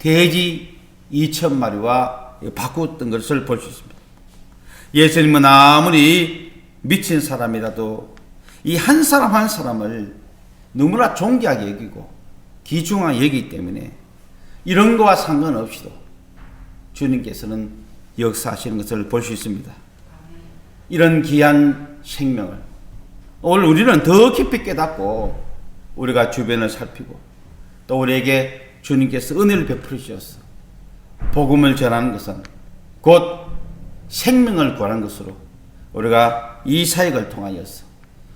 돼지 2,000마리와 바꾸었던 것을 볼 수 있습니다. 예수님은 아무리 미친 사람이라도 이 한 사람 한 사람을 너무나 존귀하게 여기고 귀중하게 여기기 때문에 이런 거와 상관없이도 주님께서는 역사하시는 것을 볼 수 있습니다. 이런 귀한 생명을 오늘 우리는 더 깊이 깨닫고 우리가 주변을 살피고 또 우리에게 주님께서 은혜를 베풀어 주셔서 복음을 전하는 것은 곧 생명을 구하는 것으로 우리가 이 사역을 통하여서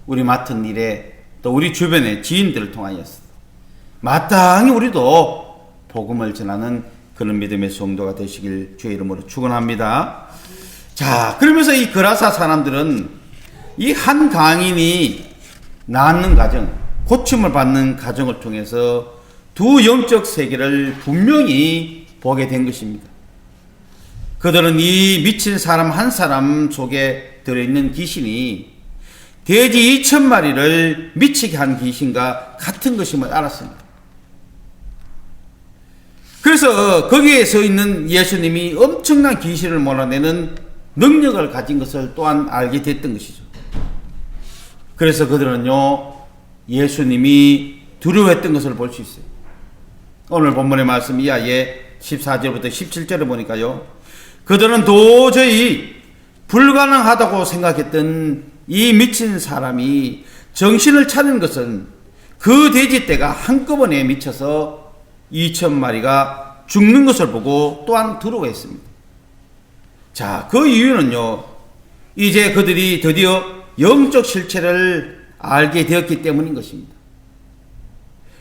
우리 맡은 일에 또 우리 주변의 지인들을 통하여서 마땅히 우리도 복음을 전하는 그런 믿음의 성도가 되시길 주의 이름으로 축원합니다. 자, 그러면서 이 거라사 사람들은 이 한 강인이 낫는 과정, 고침을 받는 과정을 통해서 두 영적 세계를 분명히 보게 된 것입니다. 그들은 이 미친 사람 한 사람 속에 들어있는 귀신이 돼지 2,000마리를 미치게 한 귀신과 같은 것임을 알았습니다. 그래서 거기에 서 있는 예수님이 엄청난 귀신을 몰아내는 능력을 가진 것을 또한 알게 됐던 것이죠. 그래서 그들은요, 예수님이 두려워했던 것을 볼 수 있어요. 오늘 본문의 말씀 이하에 14절부터 17절에 보니까요, 그들은 도저히 불가능하다고 생각했던 이 미친 사람이 정신을 차린 것은 그 돼지떼가 한꺼번에 미쳐서 2,000마리가 죽는 것을 보고 또한 두려워했습니다. 자, 그 이유는요, 이제 그들이 드디어 영적 실체를 알게 되었기 때문인 것입니다.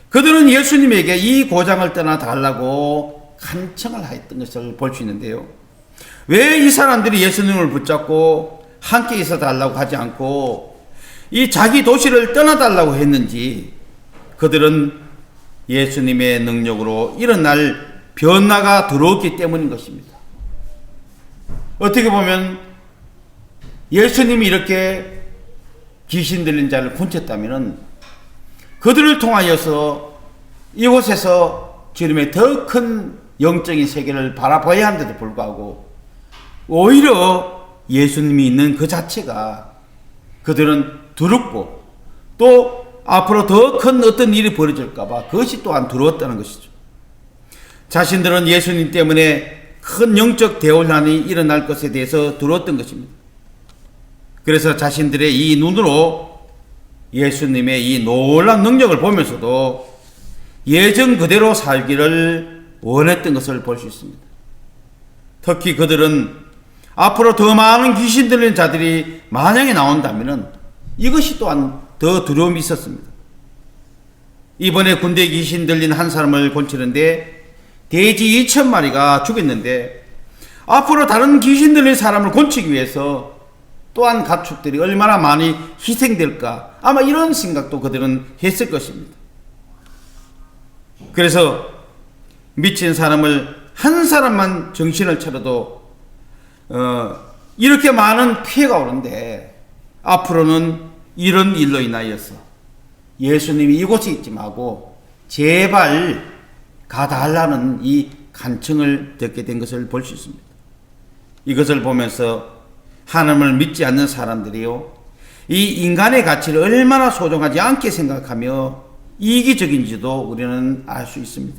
그들은 예수님에게 이 고장을 떠나 달라고 간청을 하였던 것을 볼 수 있는데요. 왜 이 사람들이 예수님을 붙잡고 함께 있어 달라고 하지 않고 이 자기 도시를 떠나달라고 했는지, 그들은 예수님의 능력으로 일어날 변화가 들어왔기 때문인 것입니다. 어떻게 보면 예수님이 이렇게 귀신 들린 자를 고쳤다면 그들을 통하여서 이곳에서 주님의 더 큰 영적인 세계를 바라봐야 하는데도 불구하고 오히려 예수님이 있는 그 자체가 그들은 두렵고 또 앞으로 더 큰 어떤 일이 벌어질까봐 그것이 또한 두려웠다는 것이죠. 자신들은 예수님 때문에 큰 영적 대혼란이 일어날 것에 대해서 두려웠던 것입니다. 그래서 자신들의 이 눈으로 예수님의 이 놀라운 능력을 보면서도 예전 그대로 살기를 원했던 것을 볼 수 있습니다. 특히 그들은 앞으로 더 많은 귀신 들린 자들이 만약에 나온다면 이것이 또한 더 두려움이 있었습니다. 이번에 군대 귀신 들린 한 사람을 고치는데 돼지 2,000마리가 죽였는데 앞으로 다른 귀신 들린 사람을 고치기 위해서 또한 가축들이 얼마나 많이 희생될까, 아마 이런 생각도 그들은 했을 것입니다. 그래서 미친 사람을 한 사람만 정신을 차려도 이렇게 많은 피해가 오는데 앞으로는 이런 일로 인하여서 예수님이 이곳에 있지 말고 제발 가달라는 이 간청을 듣게 된 것을 볼 수 있습니다. 이것을 보면서 하나님을 믿지 않는 사람들이요, 이 인간의 가치를 얼마나 소중하지 않게 생각하며 이기적인지도 우리는 알 수 있습니다.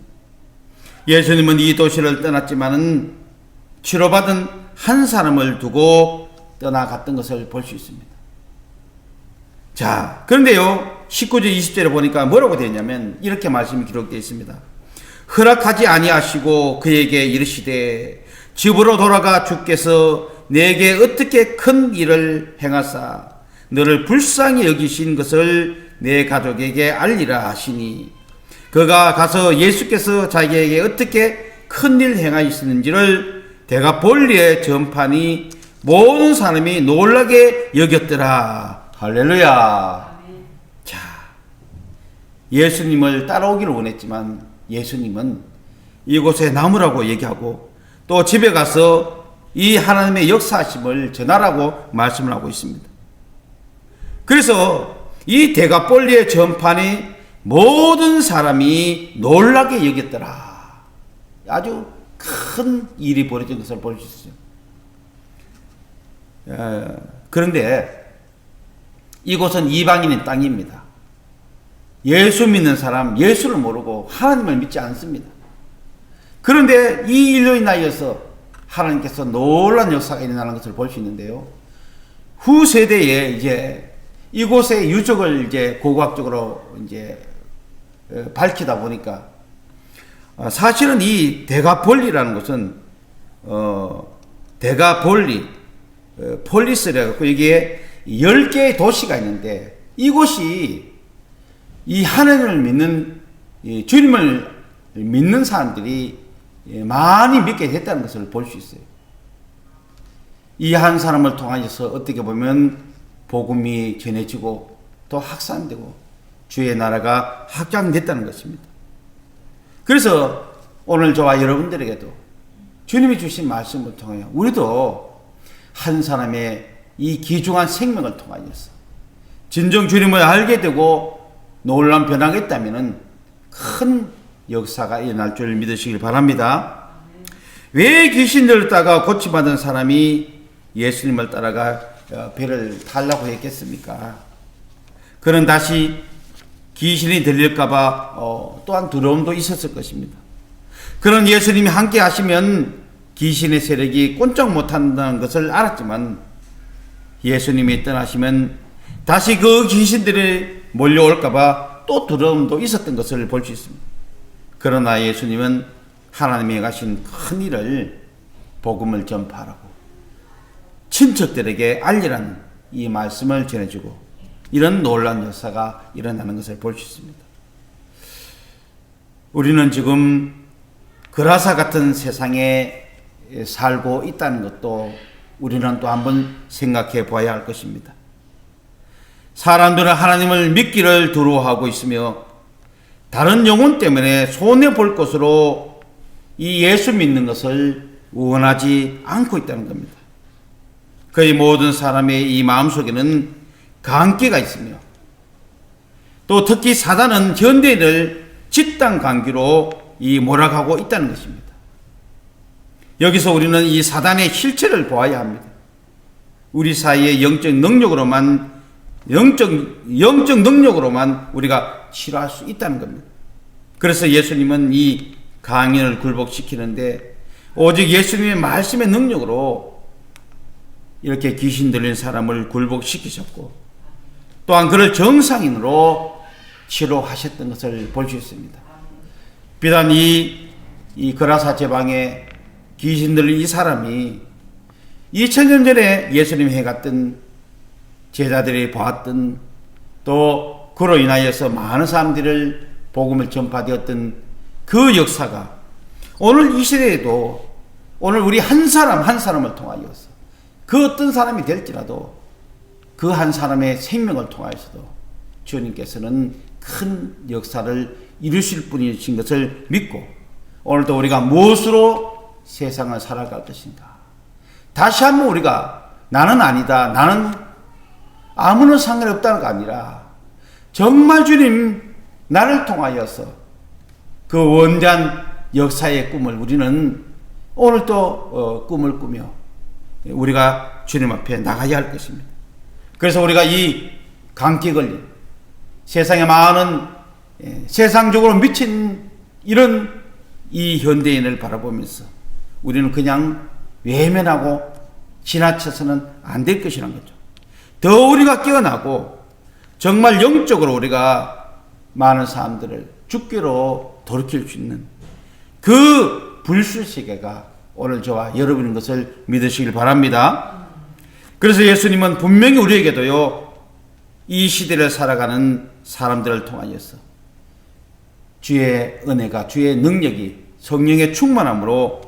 예수님은 이 도시를 떠났지만은 치료받은 한 사람을 두고 떠나갔던 것을 볼 수 있습니다. 자, 그런데요, 19절 20절에 보니까 뭐라고 되어 있냐면 이렇게 말씀이 기록되어 있습니다. 허락하지 아니하시고 그에게 이르시되 집으로 돌아가 주께서 내게 어떻게 큰 일을 행하사 너를 불쌍히 여기신 것을 내 가족에게 알리라 하시니, 그가 가서 예수께서 자기에게 어떻게 큰 일 행하시는지를 데가볼리의 전파니 모든 사람이 놀라게 여겼더라. 할렐루야. 자, 예수님을 따라오기를 원했지만 예수님은 이곳에 남으라고 얘기하고 또 집에 가서 이 하나님의 역사하심을 전하라고 말씀을 하고 있습니다. 그래서 이 데가볼리의 전판이 모든 사람이 놀라게 여겼더라, 아주 큰 일이 벌어진 것을 볼 수 있어요. 그런데 이곳은 이방인의 땅입니다. 예수 믿는 사람, 예수를 모르고 하나님을 믿지 않습니다. 그런데 이 일로 인하여서 하나님께서 놀라운 역사가 일어나는 것을 볼 수 있는데요. 후 세대에 이제 이곳의 유적을 이제 고고학적으로 이제 밝히다 보니까 사실은 이 데가폴리라는 것은 데가폴리 폴리스라 갖고 여기에 10개의 도시가 있는데 이곳이 이 하나님을 믿는 주님을 믿는 사람들이 많이 믿게 됐다는 것을 볼 수 있어요. 이 한 사람을 통하여서 어떻게 보면 복음이 전해지고 또 확산되고 주의 나라가 확장됐다는 것입니다. 그래서 오늘 저와 여러분들에게도 주님이 주신 말씀을 통하여 우리도 한 사람의 이 귀중한 생명을 통하여서 진정 주님을 알게 되고 놀라운 변화가 있다면 큰 역사가 일어날 줄 믿으시길 바랍니다. 왜 귀신 들었다가 고침받은 사람이 예수님을 따라가 배를 타려고 했겠습니까? 그는 다시 귀신이 들릴까봐 또한 두려움도 있었을 것입니다. 그는 예수님이 함께 하시면 귀신의 세력이 꼼짝 못한다는 것을 알았지만 예수님이 떠나시면 다시 그 귀신들이 몰려올까봐 또 두려움도 있었던 것을 볼 수 있습니다. 그러나 예수님은 하나님이 가신 큰 일을 복음을 전파하라고 친척들에게 알리라는 이 말씀을 전해주고 이런 놀라운 역사가 일어나는 것을 볼 수 있습니다. 우리는 지금 그라사 같은 세상에 살고 있다는 것도 우리는 또 한번 생각해 봐야 할 것입니다. 사람들은 하나님을 믿기를 두려워하고 있으며 다른 영혼 때문에 손해볼 것으로 이 예수 믿는 것을 원하지 않고 있다는 겁니다. 거의 모든 사람의 이 마음속에는 간계가 있으며 또 특히 사단은 현대인을 집단 관계로 몰아가고 있다는 것입니다. 여기서 우리는 이 사단의 실체를 보아야 합니다. 우리 사이의 영적 능력으로만 우리가 치료할 수 있다는 겁니다. 그래서 예수님은 이 강인을 굴복시키는데 오직 예수님의 말씀의 능력으로 이렇게 귀신 들린 사람을 굴복시키셨고 또한 그를 정상인으로 치료하셨던 것을 볼 수 있습니다. 비단 이 그라사 제방에 귀신 들린 이 사람이 2000년 전에 예수님이 해갔던 제자들이 보았던 또 그로 인하여서 많은 사람들을 복음을 전파되었던 그 역사가 오늘 이 시대에도 오늘 우리 한 사람 한 사람을 통하여서 그 어떤 사람이 될지라도 그 한 사람의 생명을 통하여서도 주님께서는 큰 역사를 이루실 분이신 것을 믿고 오늘도 우리가 무엇으로 세상을 살아갈 것인가 다시 한번 우리가 나는 아니다 나는 아무런 상관이 없다는 게 아니라 정말 주님 나를 통하여서 그 원대한 역사의 꿈을 우리는 오늘 또 꿈을 꾸며 우리가 주님 앞에 나가야 할 것입니다. 그래서 우리가 이 감기 걸린 세상에 많은 세상적으로 미친 이런 이 현대인을 바라보면서 우리는 그냥 외면하고 지나쳐서는 안 될 것이라는 거죠. 더 우리가 깨어나고 정말 영적으로 우리가 많은 사람들을 죽기로 돌이킬 수 있는 그 불술세계가 오늘 저와 여러분인 것을 믿으시길 바랍니다. 그래서 예수님은 분명히 우리에게도요 이 시대를 살아가는 사람들을 통하여서 주의 은혜가 주의 능력이 성령의 충만함으로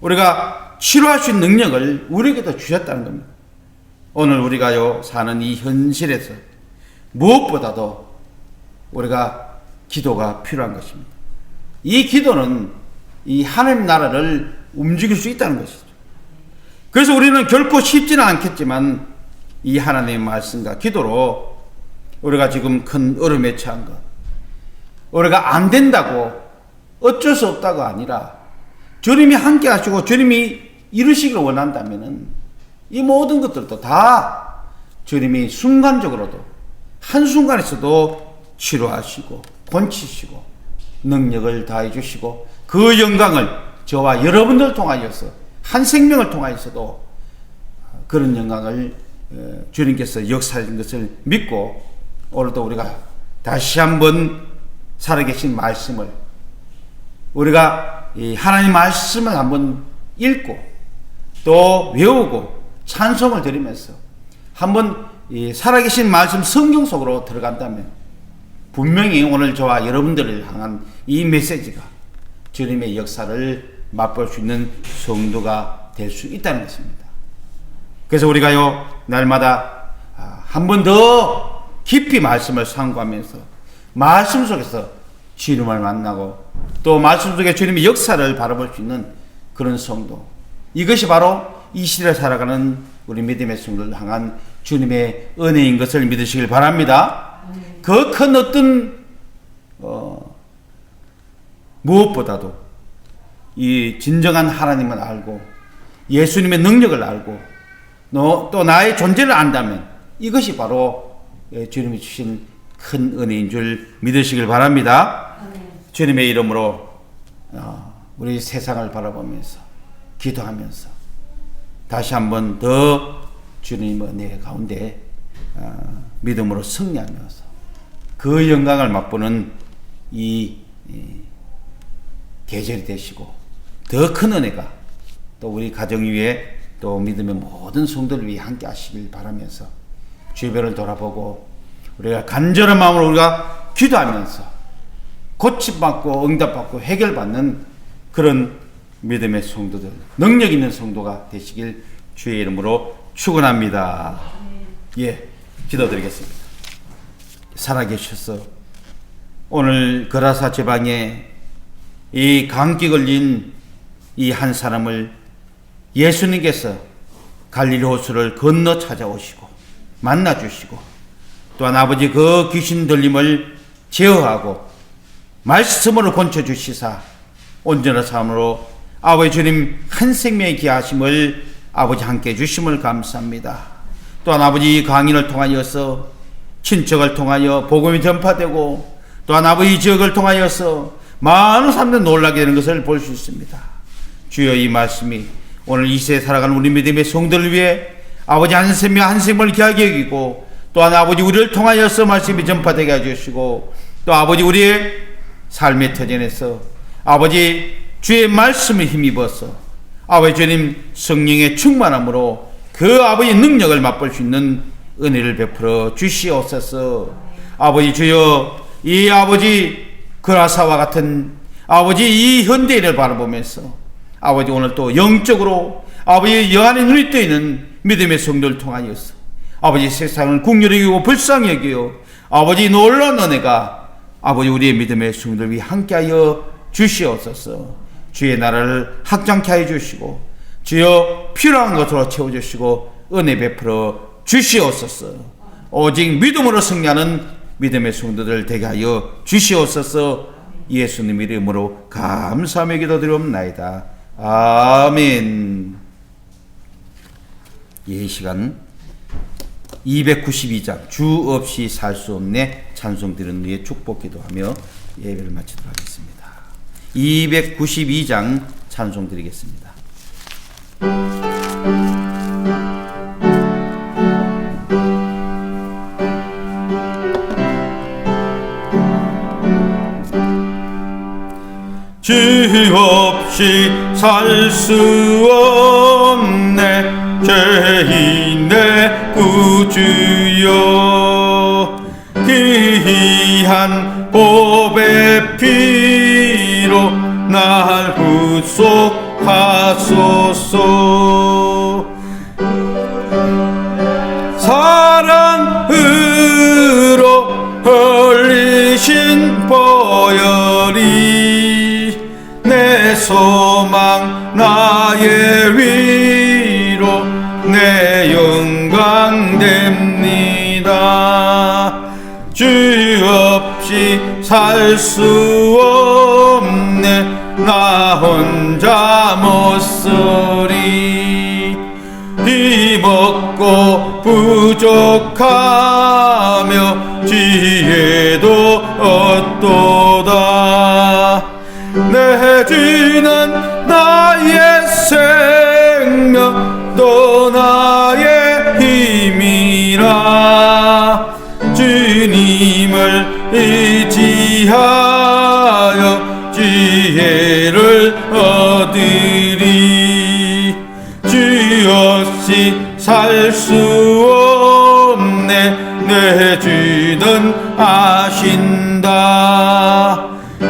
우리가 치료할 수 있는 능력을 우리에게도 주셨다는 겁니다. 오늘 우리가요 사는 이 현실에서 무엇보다도 우리가 기도가 필요한 것입니다. 이 기도는 이 하나님 나라를 움직일 수 있다는 것이죠. 그래서 우리는 결코 쉽지는 않겠지만 이 하나님의 말씀과 기도로 우리가 지금 큰 어려움에 처한 것 우리가 안 된다고 어쩔 수 없다고 아니라 주님이 함께 하시고 주님이 이루시기를 원한다면은 이 모든 것들도 다 주님이 순간적으로도 한순간에서도 치료하시고 고치시고 능력을 다해 주시고 그 영광을 저와 여러분들 통하여서 한 생명을 통하여서도 그런 영광을 주님께서 역사하신 것을 믿고 오늘도 우리가 다시 한번 살아계신 말씀을 우리가 이 하나님 말씀을 한번 읽고 또 외우고 찬송을 드리면서 한번 이 살아계신 말씀 성경 속으로 들어간다면 분명히 오늘 저와 여러분들을 향한 이 메시지가 주님의 역사를 맛볼 수 있는 성도가 될 수 있다는 것입니다. 그래서 우리가요 날마다 한 번 더 깊이 말씀을 상고하면서 말씀 속에서 주님을 만나고 또 말씀 속에 주님의 역사를 바라볼 수 있는 그런 성도, 이것이 바로 이 시대에 살아가는 우리 믿음의 성도를 향한 주님의 은혜인 것을 믿으시길 바랍니다. 그 큰 어떤 무엇보다도 이 진정한 하나님을 알고 예수님의 능력을 알고 또 나의 존재를 안다면 이것이 바로 주님이 주신 큰 은혜인 줄 믿으시길 바랍니다. 주님의 이름으로 우리 세상을 바라보면서 기도하면서 다시 한번 더 주님의 은혜 가운데 믿음으로 승리하면서 그 영광을 맛보는 이 계절이 되시고 더 큰 은혜가 또 우리 가정 위에 또 믿음의 모든 성도를 위해 함께 하시길 바라면서 주변을 돌아보고 우리가 간절한 마음으로 우리가 기도하면서 고침받고 응답받고 해결받는 그런 믿음의 성도들, 능력 있는 성도가 되시길 주의 이름으로 축원합니다. 예, 기도드리겠습니다. 살아계셔서 오늘 거라사 지방에 이 감기 걸린 이 한 사람을 예수님께서 갈릴리 호수를 건너 찾아오시고 만나주시고 또한 아버지 그 귀신 들림을 제어하고 말씀으로 건쳐주시사 온전한 삶으로 아버지 주님 한 생명의 귀하심을 아버지 함께 해주심을 감사합니다. 또한 아버지 이 강인을 통하여서 친척을 통하여 복음이 전파되고 또한 아버지 지역을 통하여서 많은 사람들이 놀라게 되는 것을 볼 수 있습니다. 주여 이 말씀이 오늘 이 시대에 살아가는 우리 믿음의 성도를 위해 아버지 한 생명 한 생명을 귀하게 여기고 또한 아버지 우리를 통하여서 말씀이 전파되게 해주시고 또 아버지 우리의 삶의 터전에서 아버지 주의 말씀을 힘입어서 아버지 주님 성령의 충만함으로 그 아버지 능력을 맛볼 수 있는 은혜를 베풀어 주시옵소서. 아버지 주여 이 아버지 그라사와 같은 아버지 이 현대인을 바라보면서 아버지 오늘 또 영적으로 아버지 영안의 눈이 뜨이는 믿음의 성도를 통하여서 아버지 세상을 긍휼히 여기고 불쌍히 여기요 아버지 놀라운 은혜가 아버지 우리의 믿음의 성도를 위해 함께하여 주시옵소서. 주의 나라를 확장케 하여 주시고 주여 필요한 것으로 채워주시고 은혜 베풀어 주시옵소서. 오직 믿음으로 승리하는 믿음의 성도들 되게 하여 주시옵소서. 예수님 이름으로 감사하며 기도드리옵나이다. 아멘. 이 시간 292장 주 없이 살 수 없네 찬송 드리는 후에 축복 기도하며 예배를 마치도록 하겠습니다. 292장 찬송 드리겠습니다. 주 없이 살 수 없네 죄인의 구주여 귀한 보배 피로 날 구속하소서. 사랑으로 흘리신 보혈이 내 소망 나의 위로 내 영광 됩니다. 주 없이 살 수 없네 나 혼자 못 서리. 힘없고 부족하며 지혜도 없도다. 내 주는 나의 생명 또 나의 힘이라. 주님을 의지하여 지혜를 얻으리. 주 없이 살 수 없네. 내 주는 아신다.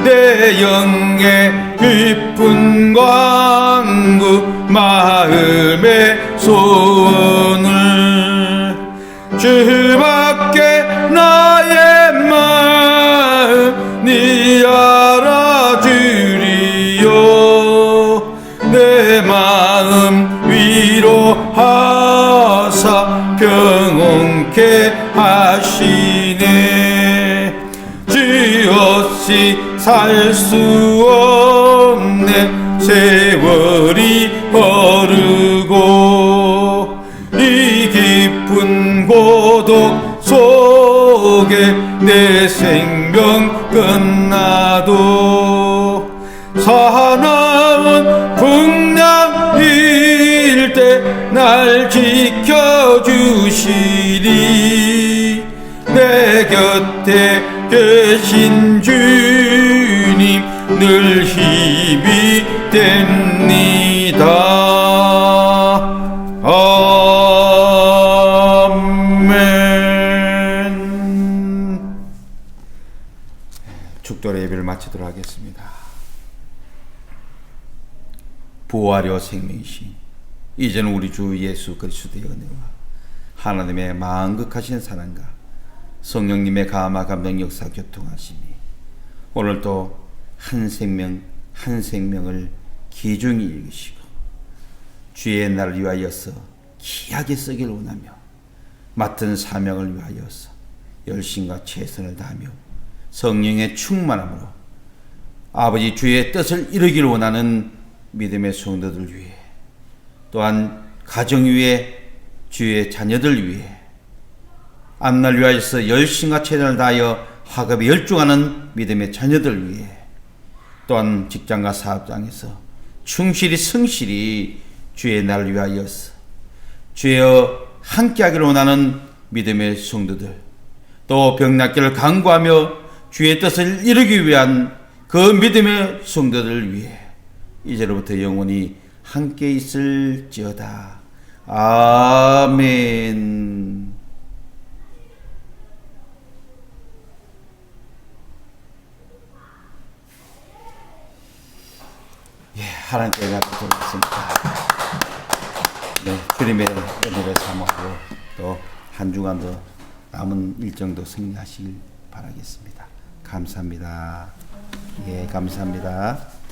내 영의 깊은 광구 마음의 소원을 주밖에 나의 마음 네 알아주리요. 내 마음 위로하사 평온케 하시네. 주 없이 살 수 없네. 세월이 흐르고 이 깊은 고독 속에 내 생명 끝나도 사나운 풍랑 일대 날 지켜주시리. 내 곁에 계신 주님 늘 힘이 됩니다. 아멘. 축도 예배를 마치도록 하겠습니다. 부활여 생명이신 이제는 우리 주 예수 그리스도의 은혜와 하나님의 만극하신 사랑과 성령님의 감화 감동 역사 교통하심이 오늘도 한 생명 한 생명을 귀중히 읽으시고 주의 날을 위하여서 귀하게 쓰기를 원하며 맡은 사명을 위하여서 열심과 최선을 다하며 성령의 충만함으로 아버지 주의 뜻을 이루기를 원하는 믿음의 성도들 위해 또한 가정 위에 주의 자녀들 위해 앞날 위하여서 열심과 최선을 다하여 학업에 열중하는 믿음의 자녀들 위해 또한 직장과 사업장에서 충실히 성실히 주의 날을 위하여서 주여 함께하기를 원하는 믿음의 성도들 또 병낫기를 간구하며 주의 뜻을 이루기 위한 그 믿음의 성도들을 위해 이제로부터 영원히 함께 있을지어다. 아멘. 하나님께 감사드리겠습니다. 네, 주님의 은혜를 사모하고 또 한 주간도 남은 일정도 승리하시길 바라겠습니다. 감사합니다. 예, 감사합니다.